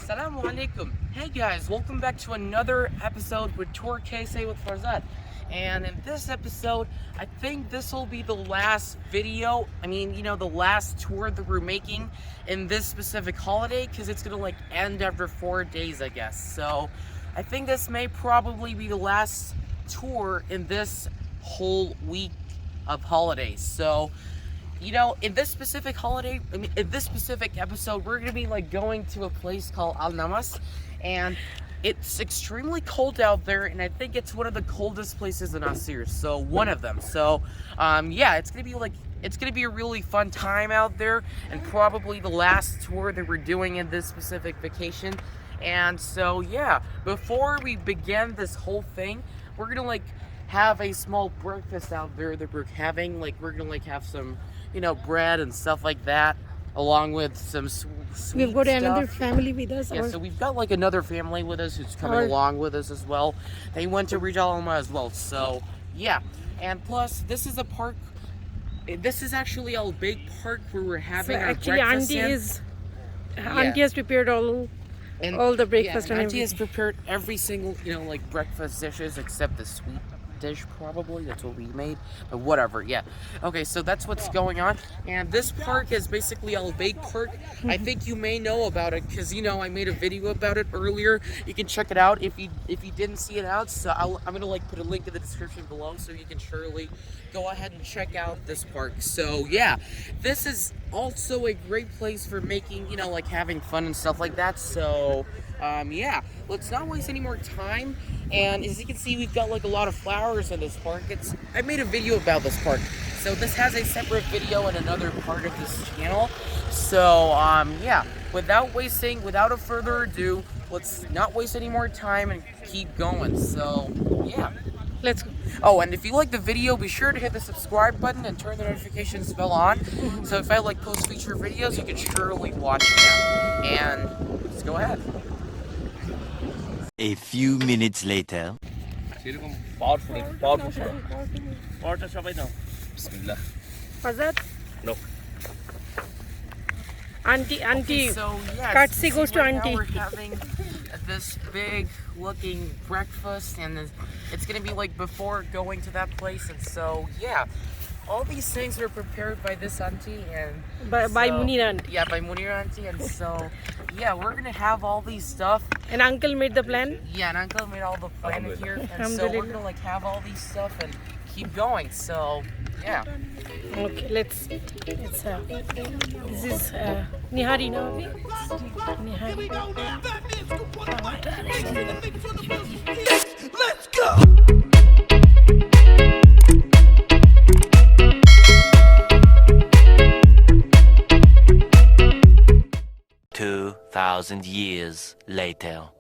Assalamu alaikum. Hey guys, welcome back to another episode with Tour KSA with Farzad. And in this episode, I think this will be the last video. The last tour that we're making in this specific holiday, because it's gonna end after 4 days, I guess. So I think this may probably be the last tour in this whole week of holidays. So in this specific episode, we're gonna be going to a place called Al Namas, and it's extremely cold out there, and I think it's one of the coldest places in Asir. So one of them. So it's gonna be a really fun time out there, and probably the last tour that we're doing in this specific vacation. And so before we begin this whole thing, we're gonna have a small breakfast out there that we're having. We're gonna have some bread and stuff like that, along with some sweet We've got stuff. another family with us. Yeah, so we've got another family with us who's coming along with us as well. They went to Rijal Alma as well. So and plus this is a park. This is actually a big park where we're having our breakfast. Auntie has prepared all the breakfast and Auntie everything. has prepared every single breakfast dishes except the sweet dish, probably. That's what we made, but whatever. Okay, so that's what's going on. And this park is basically Al Baig Park. I think you may know about it because I made a video about it earlier. You can check it out if you didn't see it out. So I'm gonna put a link in the description below, so you can surely go ahead and check out this park. So this is also a great place for making having fun and stuff like that. So let's not waste any more time. And as you can see, we've got a lot of flowers in this park. I made a video about this park, so this has a separate video in another part of this channel. So without a further ado, let's not waste any more time and keep going. So Let's go. Oh, and if you like the video, be sure to hit the subscribe button and turn the notifications bell on. So if I post feature videos, you can surely watch them. And let's go ahead. A few minutes later. Bismillah. Farzad? No. Auntie. Okay, so Courtesy goes to right auntie. now we're having this big looking breakfast, and it's gonna be before going to that place. And so all these things were prepared by this auntie and By Munira auntie. Yeah, by Munira auntie. And so we're gonna have all these stuff. And uncle made the plan. Yeah, and uncle made all the plan here, and so we're gonna have all these stuff and keep going. So Okay, let's this is Nihari now. Nihari. Let's go! 2,000 years later.1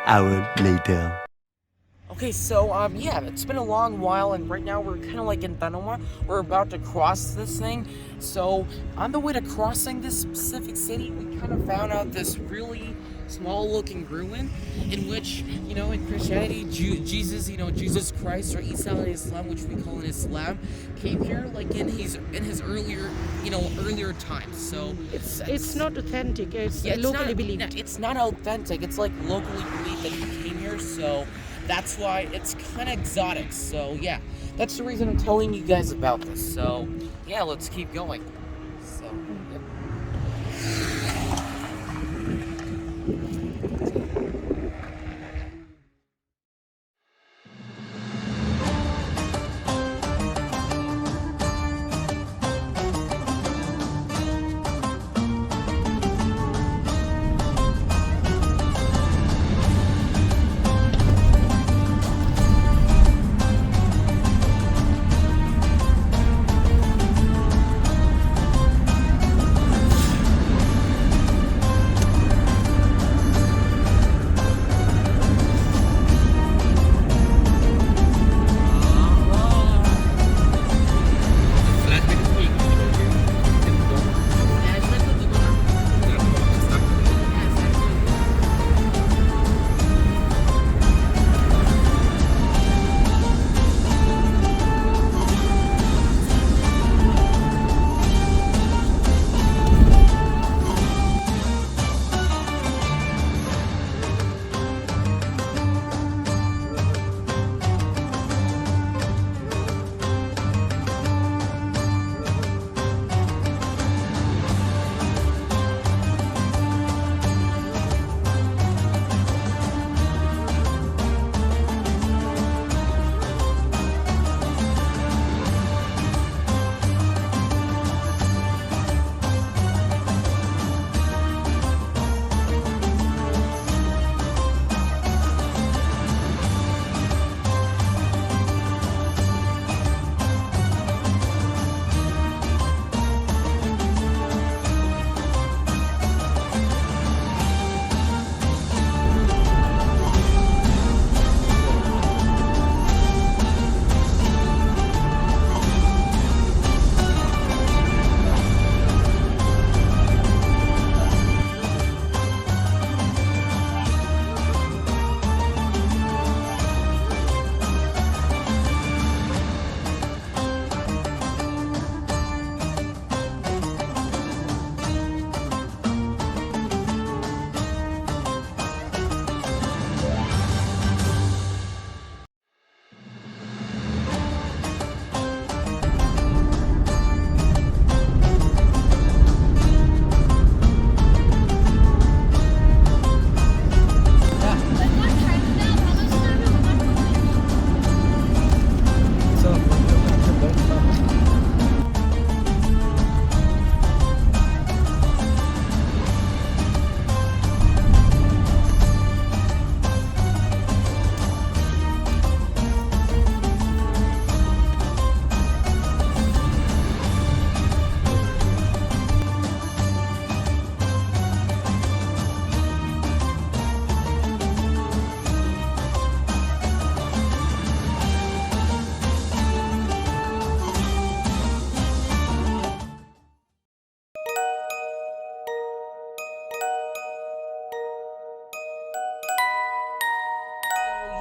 hour later. Okay, so yeah, it's been a long while, and right now we're kind of like in Tanoma. We're about to cross this thing. So on the way to crossing this specific city, we kind of found out this really small-looking ruin, in which, you know, in Christianity, Jesus, you know, Jesus Christ, or Isa alayhi Islam, which we call in Islam, came here like in his earlier, you know, earlier times. So It's not authentic. It's yeah, locally not, believed. no, it's not authentic. It's like locally believed that he came here, so that's why it's kind of exotic. So yeah, that's the reason I'm telling you guys about this. So yeah, let's keep going. So yep.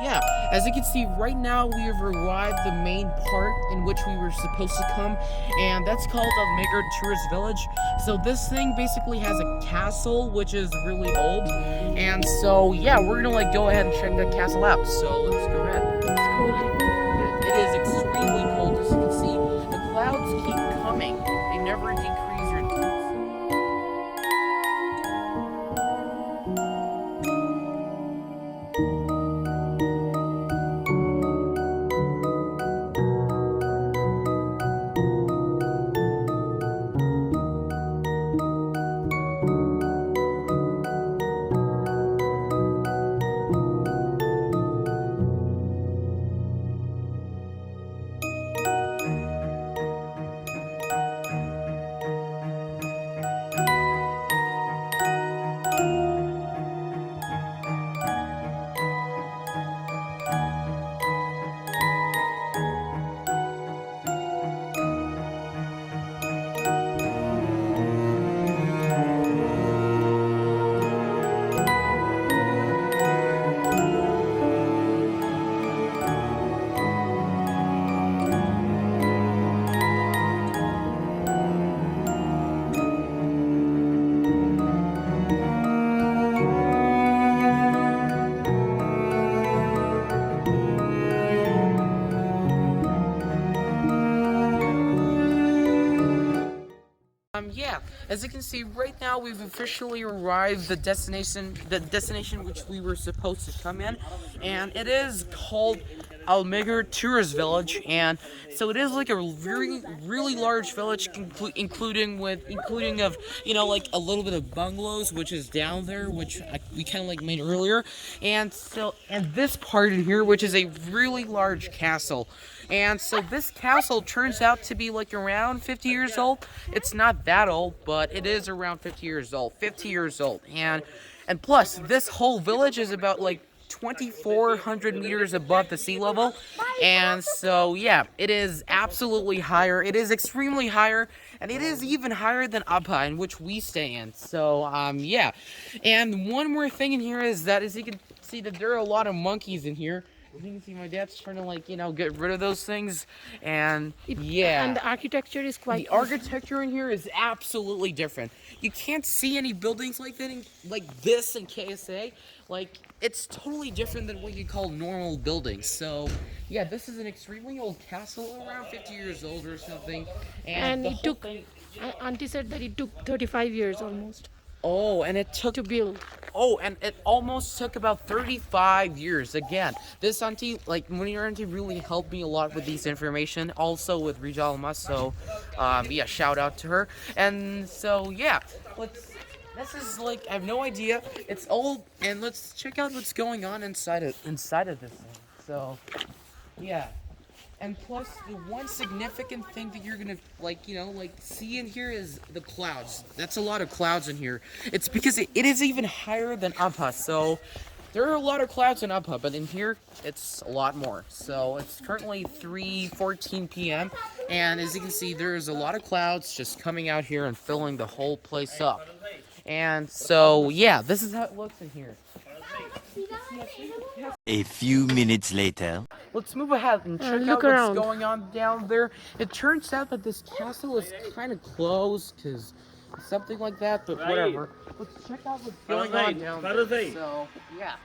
Yeah, as you can see, right now we have arrived the main part in which we were supposed to come, and that's called the Meger Tourist Village. So this thing basically has a castle, which is really old, and so yeah, we're gonna like go ahead and check that castle out. So let's go ahead. It's cool. It is extremely cold, as you can see. The clouds keep coming; they never decrease or decrease. yeah, as you can see right now, we've officially arrived the destination which we were supposed to come in, and it is called Meger Tourist Village, and so it is like a really large village, including of like a little bit of bungalows, which is down there, which we kind of like made earlier, and this part in here, which is a really large castle. And so this castle turns out to be like around 50 years old. It's not that old, but it is around 50 years old. 50 years old. And plus, this whole village is about like 2,400 meters above the sea level. And so, yeah, it is absolutely higher. It is extremely higher. And it is even higher than Abha, in which we stay in. So, yeah. And one more thing in here is that, as you can see, that there are a lot of monkeys in here. As you can see, my dad's trying to, like, get rid of those things, and yeah. And the architecture is quite... The architecture in here is absolutely different. You can't see any buildings like that, like this in KSA. Like, it's totally different than what you call normal buildings. So, yeah, this is an extremely old castle, around 50 years old or something. And it took... Auntie said that it took 35 years almost. Oh, and it took... To build. Oh, and it almost took about 35 years. Again, this auntie, like, your auntie really helped me a lot with these information. Also with Rijal Mas, so, yeah, shout out to her. And so, yeah, this is, like, I have no idea. It's old, and let's check out what's going on inside of this thing. So, yeah. And plus, the one significant thing that you're gonna see in here is the clouds. That's a lot of clouds in here. It's because it is even higher than Abha. So there are a lot of clouds in Abha, but in here it's a lot more. So it's currently 3:14 p.m. and as you can see, there's a lot of clouds just coming out here and filling the whole place up. And so yeah, this is how it looks in here. A few minutes later. Let's move ahead and check out what's going on down there. It turns out that this castle is kind of closed, because something like that, but whatever. Let's check out what's going on down there. So, yeah.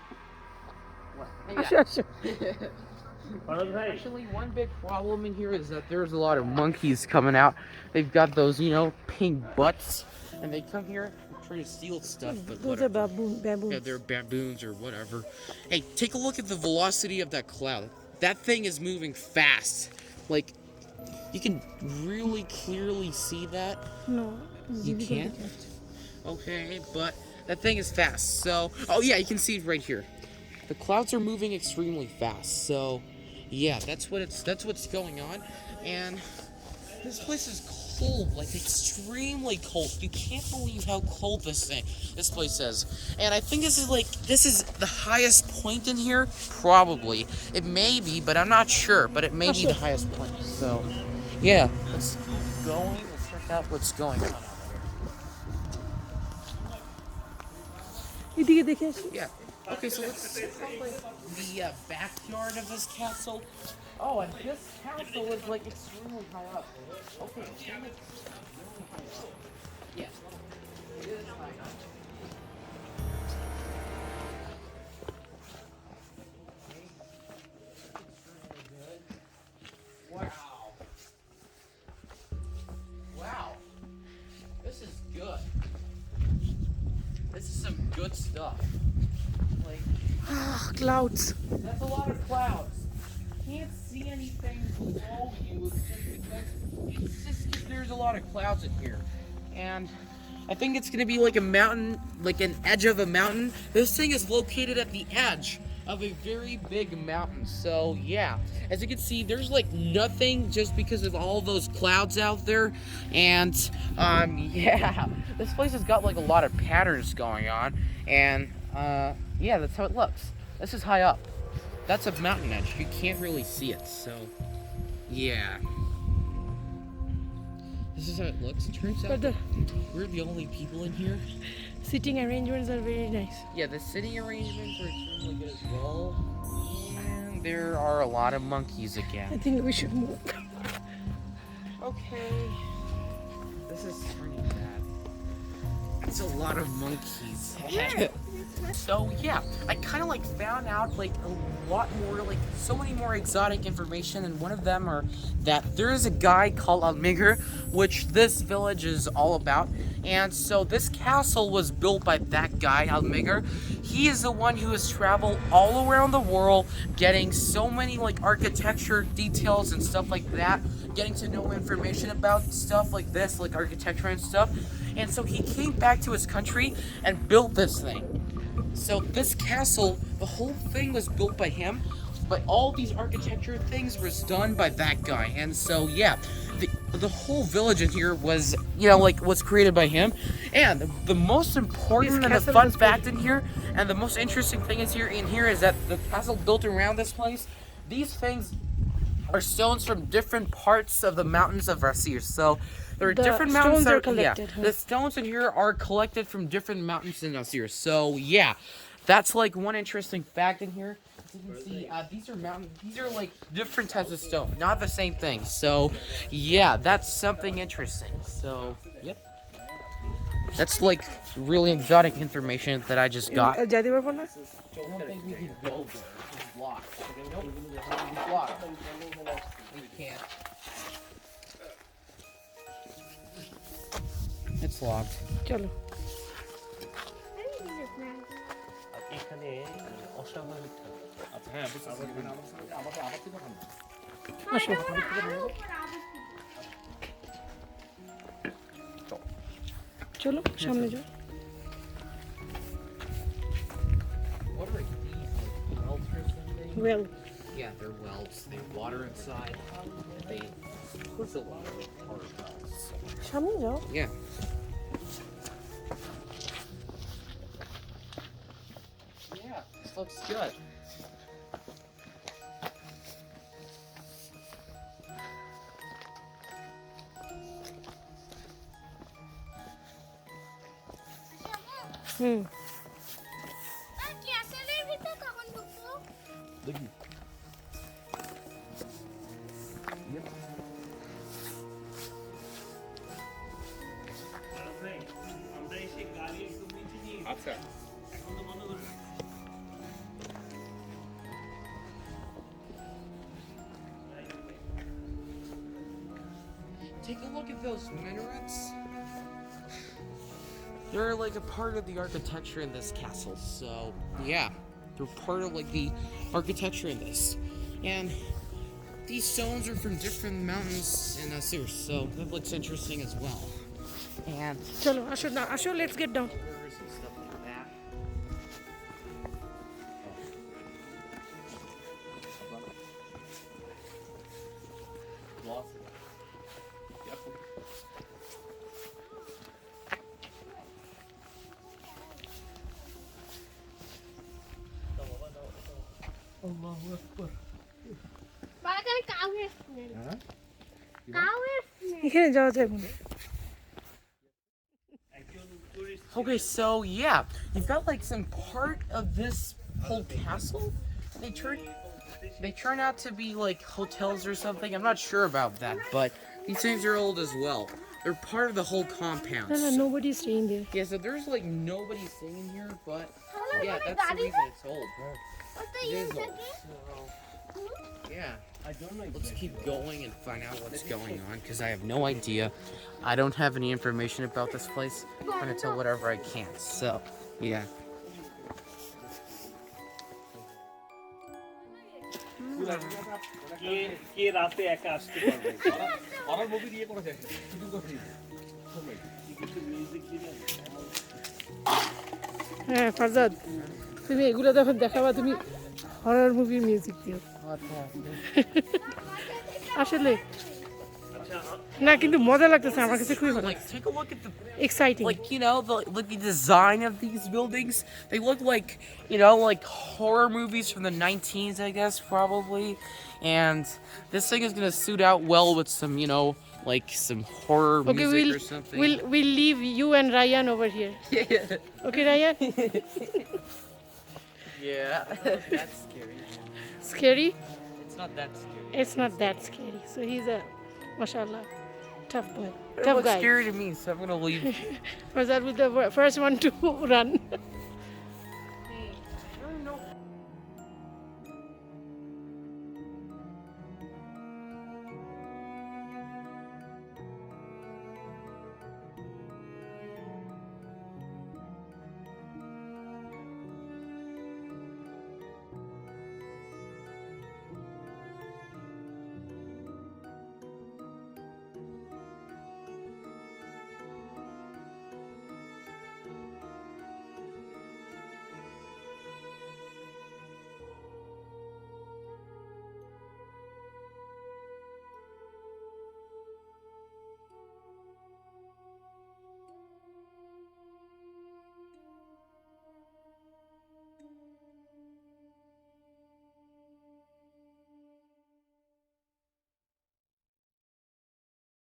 Actually, one big problem in here is that there's a lot of monkeys coming out. They've got those, pink butts, and they come here and try to steal stuff. But those are baboons. Yeah, they're baboons or whatever. Hey, take a look at the velocity of that cloud. That thing is moving fast. Like, you can really clearly see that. No, you can't. Okay, but that thing is fast. So, oh yeah, you can see it right here. The clouds are moving extremely fast. So, yeah, that's what's going on. And this place is cold, like extremely cold. You can't believe how cold this place is. And I think this is the highest point in here. Probably. It may be, but I'm not sure. But it may be the highest point. So, yeah, let's keep going. Let's check out what's going on out here. Yeah. Okay, so let's check out the backyard of this castle. Oh, and this castle is like extremely high up. Okay, yeah, it is high up. Wow. Wow. This is good. This is some good stuff. Like, clouds. That's a lot of clouds. Can't see anything below you. It's just because there's a lot of clouds in here. And I think it's gonna be like a mountain, like an edge of a mountain. This thing is located at the edge of a very big mountain. So yeah, as you can see, there's like nothing just because of all those clouds out there. And yeah, this place has got like a lot of patterns going on. And yeah, that's how it looks. This is high up. That's a mountain edge. You can't really see it, so yeah. This is how it looks. It turns out we're the only people in here. Sitting arrangements are very nice. Yeah, the sitting arrangements are extremely good as well. And there are a lot of monkeys again. I think we should move. Okay. This is turning bad. It's a lot of monkeys. So yeah, I kind of like found out like a lot more, like so many more exotic information, and one of them are that there is a guy called Meger, which this village is all about. And so this castle was built by that guy, Meger. He is the one who has traveled all around the world, getting so many like architecture details and stuff like that, getting to know information about stuff like this, like architecture and stuff. And so he came back to his country and built this thing. So this castle, the whole thing was built by him, but all these architecture things was done by that guy. And so yeah, the whole village in here was, you know, like was created by him. And the most important and the fun fact in here, and the most interesting thing is here is that the castle built around this place, these things are stones from different parts of the mountains of Rasir. So there are different mountains. Stones are collected. Yeah, the stones in here are collected from different mountains in Rasir. So yeah, that's like one interesting fact in here. As you can see, these are mountains. These are like different types of stone, not the same thing. So yeah, that's something interesting. So yep, that's like really exotic information that I just got. I don't think we can go there. It's blocked. Nope, it's blocked. We can't. It's locked. চলো এখানে অস্বাভাবিক আচ্ছা হ্যাঁ চলো সামনে যাও What are these? Like wells or something? well Yeah, they're wells. They have water inside. They put the water in water wells. সামনে যাও Yeah. Yeah, this looks good. দেখি আচ্ছা Take a look at those minarets. They're like a part of the architecture in this castle. So yeah, they're part of like the architecture in this. And these stones are from different mountains in Asir, so that looks interesting as well. And চলো আসো না আসো let's get down and stuff like that. এখানে যাওয়া যায় মনে Okay, so yeah, you've got like some part of this whole castle. They turn out to be like hotels or something. I'm not sure about that, but these things are old as well. They're part of the whole compound. No, nobody's staying there. Yeah, so there's like nobody staying in here, but yeah, that's the reason it's old. It is old. So, yeah. Let's keep going and find out what's going on, because I have no idea. I don't have any information about this place. I'm gonna tell whatever I can. So, yeah. কে রাতে একা আসতে পারবে আমার movie দিয়ে করা যায় shooting করতে music দিয়ে হ্যাঁ ফারজাদ তুমি এগুলো যখন দেখাবা তুমি হরর মুভির মিউজিক দিও আসলে না কিন্তু মজা লাগতেছে আমার কাছে খুবই ভালো Like, take a look at the exciting like, you know, the design of these buildings. They look like, you know, like horror movies from the 19s, I guess, probably. And this thing is gonna suit out well with some, you know, like some horror okay music or something. we'll leave you and Ryan over here Yeah. okay Ryan Yeah. That's scary. scary It's not that scary. it's not that scary so he's a mashallah Tough boy. It Tough looks guy. scary to me, so I'm gonna leave. Farzad with the first one to run.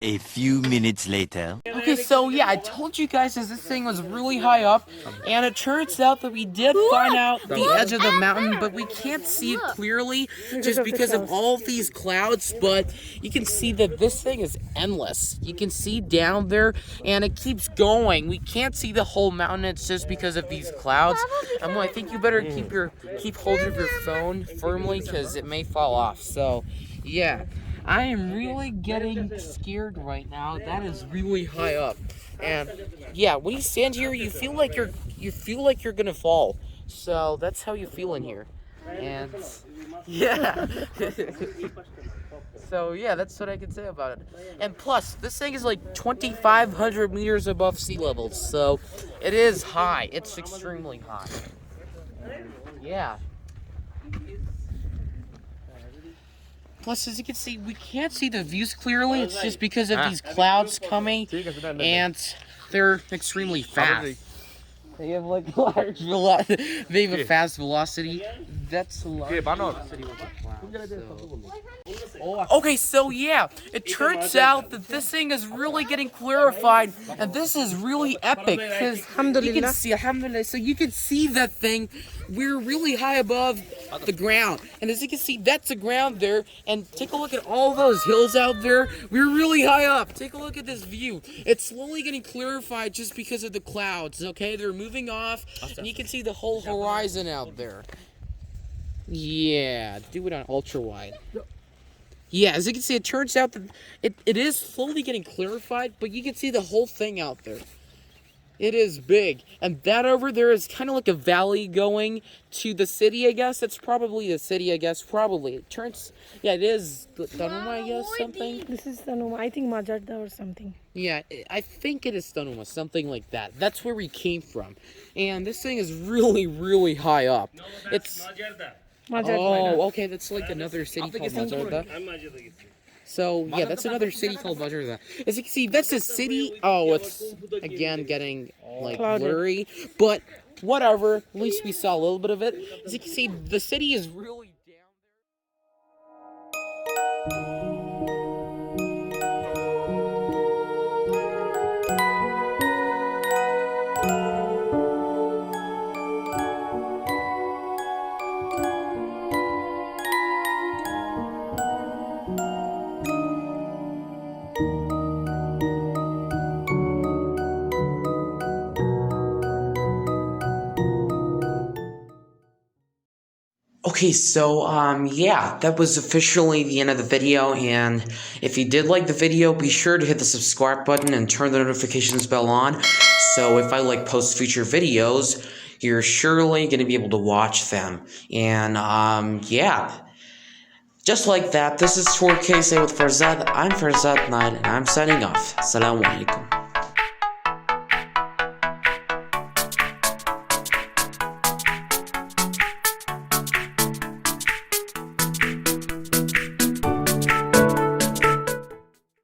A few minutes later. Okay, so yeah, I told you guys that this thing was really high up, and it turns out that we did find out the edge of the mountain, but we can't see it clearly just because of all these clouds, but you can see that this thing is endless. You can see down there, and it keeps going. We can't see the whole mountain, it's just because of these clouds. I think you better keep hold of your phone firmly, because it may fall off, so yeah. I am really getting scared right now. That is really high up, and yeah, when you stand here, you feel like you're gonna fall. So that's how you feel in here, and yeah. So yeah, that's what I can say about it. And plus, this thing is like 2,500 meters above sea level, so it is high. It's extremely high. Yeah. Plus, as you can see, we can't see the views clearly. It's just because of these clouds coming, and they're extremely fast. They have like large velocity. They have a fast velocity. That's a large velocity with a cloud. Okay, so yeah, it turns out that this thing is really getting clarified, and this is really epic because you can see, alhamdulillah, so you can see that thing. We're really high above the ground, and as you can see, that's the ground there, and take a look at all those hills out there. We're really high up. Take a look at this view. It's slowly getting clarified just because of the clouds, okay? They're moving off, and you can see the whole horizon out there. Yeah, do it on ultra wide. Yeah, as you can see, it turns out that it is slowly getting clarified, but you can see the whole thing out there. It is big. And that over there is kind of like a valley going to the city, I guess. That's probably the city, I guess. Probably. It turns... Yeah, it is Tanuma, I guess, something. This is Tanuma. I think Majarda or something. Yeah, I think it is Tanuma, something like that. That's where we came from. And this thing is really, really high up. It's... Majarda. Oh, okay, that's like another city called Majarda. So, yeah, that's another city called Majarda. As you can see, that's a city. Oh, it's, again, getting, like, blurry. But, whatever. At least we saw a little bit of it. As you can see, the city is really down there. Okay, so, yeah, that was officially the end of the video, and if you did like the video, be sure to hit the subscribe button and turn the notifications bell on, so if I, like, post future videos, you're surely gonna be able to watch them, and, yeah, just like that, this is 4K Say with Farzad. I'm Farzad Knight, and I'm signing off. Assalamu alaikum.